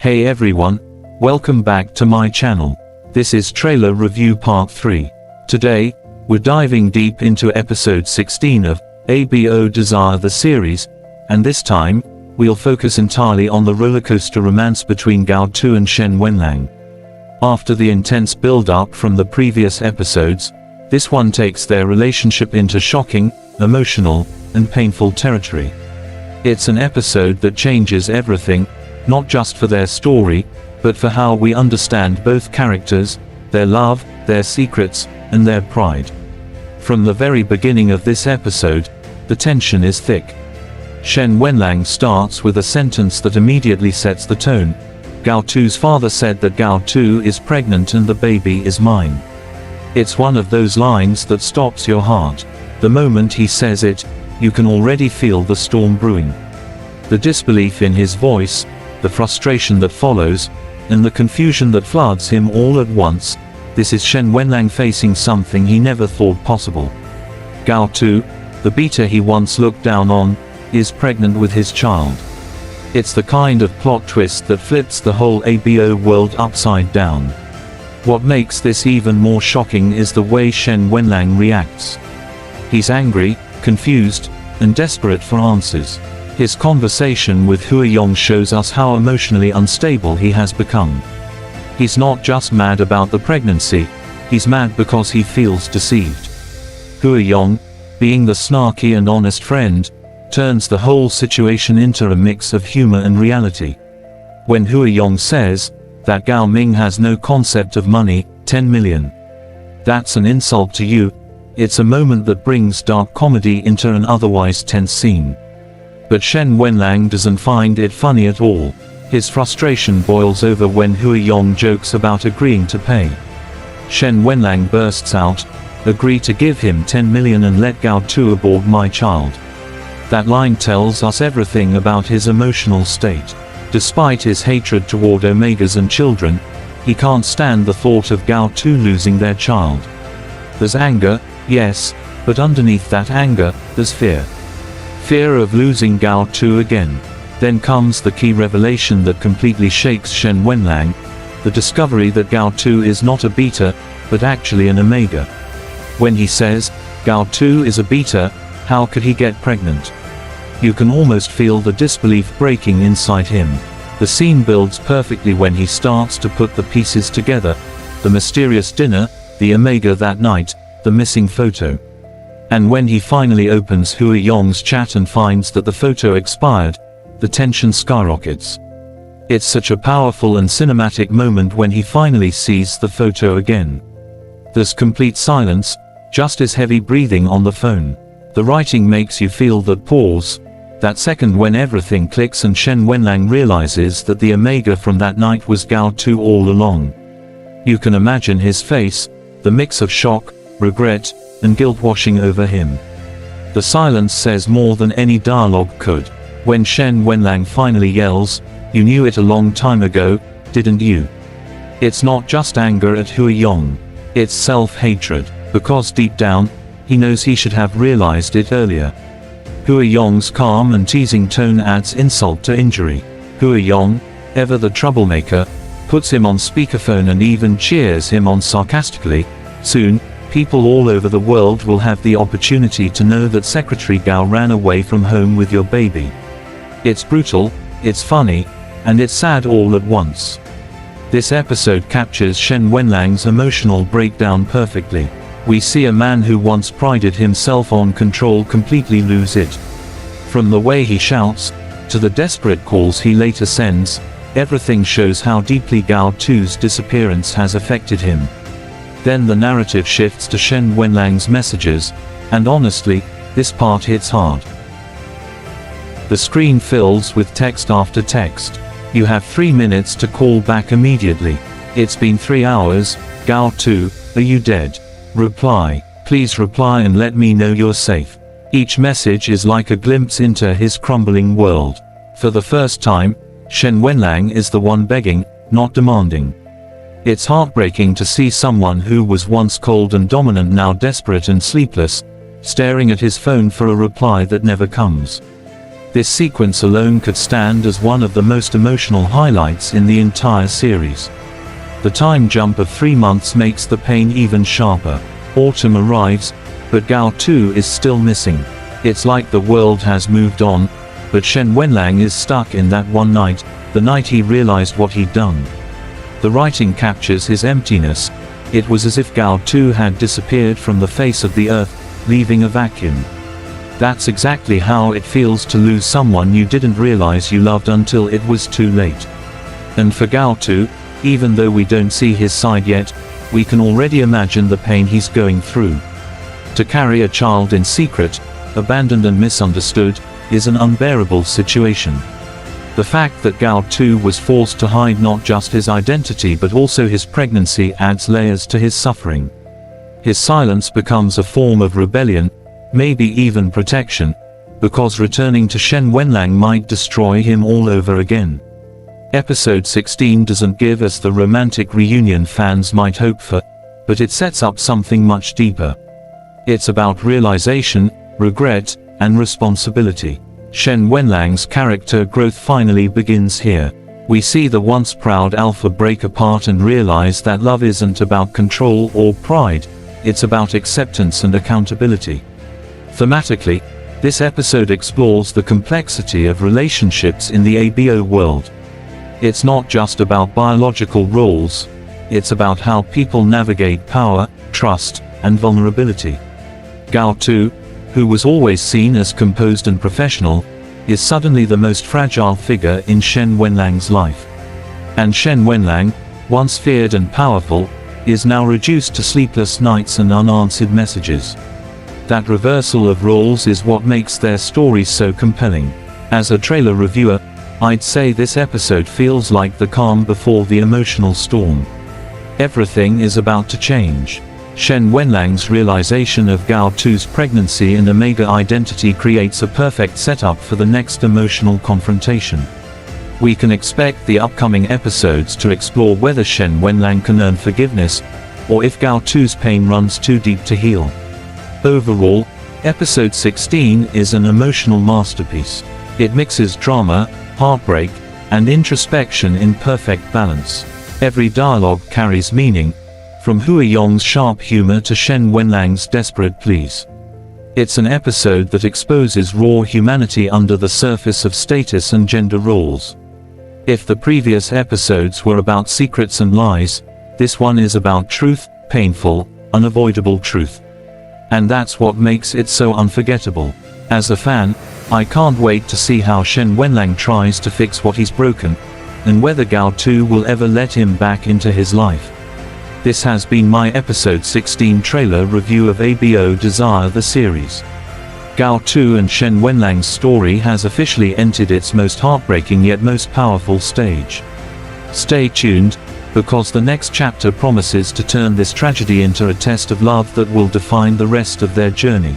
Hey everyone, welcome back to my channel. This is Trailer Review Part 3. Today, we're diving deep into episode 16 of ABO Desire the series, and this time, we'll focus entirely on the rollercoaster romance between Gao Tu and Shen Wenlang. After the intense build-up from the previous episodes, this one takes their relationship into shocking, emotional, and painful territory. It's an episode that changes everything, not just for their story, but for how we understand both characters, their love, their secrets, and their pride. From the very beginning of this episode, the tension is thick. Shen Wenlang starts with a sentence that immediately sets the tone. Gao Tu's father said that Gao Tu is pregnant and the baby is mine. It's one of those lines that stops your heart. The moment he says it, you can already feel the storm brewing. The disbelief in his voice, the frustration that follows, and the confusion that floods him all at once. This is Shen Wenlang facing something he never thought possible. Gao Tu, the beater he once looked down on, is pregnant with his child. It's the kind of plot twist that flips the whole ABO world upside down. What makes this even more shocking is the way Shen Wenlang reacts. He's angry, confused, and desperate for answers. His conversation with huang shows us how emotionally unstable he has become. He's not just mad about the pregnancy, he's mad because he feels deceived. Huang, being the snarky and honest friend, turns the whole situation into a mix of humor and reality. When Huang says that Gao Ming has no concept of money, 10 million. That's an insult to you. It's a moment that brings dark comedy into an otherwise tense scene. But Shen Wenlang doesn't find it funny at all. His frustration boils over when huang jokes about agreeing to pay. Shen Wenlang bursts out, "Agree to give him 10 million and let Gao Tu aboard my child." That line tells us everything about his emotional state. Despite his hatred toward omegas and children, he can't stand the thought of Gao Tu losing their child. There's anger, yes, but underneath that anger, there's fear. Fear of losing Gao Tu again. Then comes the key revelation that completely shakes Shen Wenlang, the discovery that Gao Tu is not a beta, but actually an omega. When he says, Gao Tu is a beta, how could he get pregnant? You can almost feel the disbelief breaking inside him. The scene builds perfectly when he starts to put the pieces together. The mysterious dinner, the omega that night, the missing photo. And when he finally opens huang's chat and finds that the photo expired, the tension skyrockets. It's such a powerful and cinematic moment when he finally sees the photo again. There's complete silence, just his heavy breathing on the phone. The writing makes you feel that pause, that second when everything clicks and Shen Wenlang realizes that the omega from that night was Gao Tu all along. You can imagine his face, the mix of shock, regret, and guilt washing over him. The silence says more than any dialogue could. When Shen Wenlang finally yells, "You knew it a long time ago, didn't you?" It's not just anger at huang. It's self-hatred, because deep down, he knows he should have realized it earlier. Huang's calm and teasing tone adds insult to injury. Huang, ever the troublemaker, puts him on speakerphone and even cheers him on sarcastically. Soon, people all over the world will have the opportunity to know that Secretary Gao ran away from home with your baby. It's brutal, it's funny, and it's sad all at once. This episode captures Shen Wenlang's emotional breakdown perfectly. We see a man who once prided himself on control completely lose it. From the way he shouts, to the desperate calls he later sends, everything shows how deeply Gao Tu's disappearance has affected him. Then the narrative shifts to Shen Wenlang's messages, and honestly, this part hits hard. The screen fills with text after text. You have 3 minutes to call back immediately. It's been 3 hours, Gao Tu, are you dead? Reply. Please reply and let me know you're safe. Each message is like a glimpse into his crumbling world. For the first time, Shen Wenlang is the one begging, not demanding. It's heartbreaking to see someone who was once cold and dominant now desperate and sleepless, staring at his phone for a reply that never comes. This sequence alone could stand as one of the most emotional highlights in the entire series. The time jump of 3 months makes the pain even sharper. Autumn arrives, but Gao Tu is still missing. It's like the world has moved on, but Shen Wenlang is stuck in that one night, the night he realized what he'd done. The writing captures his emptiness. It was as if Gao Tu had disappeared from the face of the earth, leaving a vacuum. That's exactly how it feels to lose someone you didn't realize you loved until it was too late. And for Gao Tu, even though we don't see his side yet, we can already imagine the pain he's going through. To carry a child in secret, abandoned and misunderstood, is an unbearable situation. The fact that Gao Tu was forced to hide not just his identity but also his pregnancy adds layers to his suffering. His silence becomes a form of rebellion, maybe even protection, because returning to Shen Wenlang might destroy him all over again. Episode 16 doesn't give us the romantic reunion fans might hope for, but it sets up something much deeper. It's about realization, regret, and responsibility. Shen Wenlang's character growth finally begins here. We see the once proud alpha break apart and realize that love isn't about control or pride, it's about acceptance and accountability. Thematically, this episode explores the complexity of relationships in the ABO world. It's not just about biological roles, it's about how people navigate power, trust, and vulnerability. Gao Tu, who was always seen as composed and professional, is suddenly the most fragile figure in Shen Wenlang's life. And Shen Wenlang, once feared and powerful, is now reduced to sleepless nights and unanswered messages. That reversal of roles is what makes their story so compelling. As a trailer reviewer, I'd say this episode feels like the calm before the emotional storm. Everything is about to change. Shen Wenlang's realization of Gao Tu's pregnancy and Omega identity creates a perfect setup for the next emotional confrontation. We can expect the upcoming episodes to explore whether Shen Wenlang can earn forgiveness, or if Gao Tu's pain runs too deep to heal. Overall, episode 16 is an emotional masterpiece. It mixes drama, heartbreak, and introspection in perfect balance. Every dialogue carries meaning, from Hua Yong's sharp humor to Shen Wenlang's desperate pleas. It's an episode that exposes raw humanity under the surface of status and gender roles. If the previous episodes were about secrets and lies, this one is about truth, painful, unavoidable truth. And that's what makes it so unforgettable. As a fan, I can't wait to see how Shen Wenlang tries to fix what he's broken, and whether Gao Tu will ever let him back into his life. This has been my episode 16 trailer review of ABO Desire the series. Gao Tu and Shen Wenlang's story has officially entered its most heartbreaking yet most powerful stage. Stay tuned, because the next chapter promises to turn this tragedy into a test of love that will define the rest of their journey.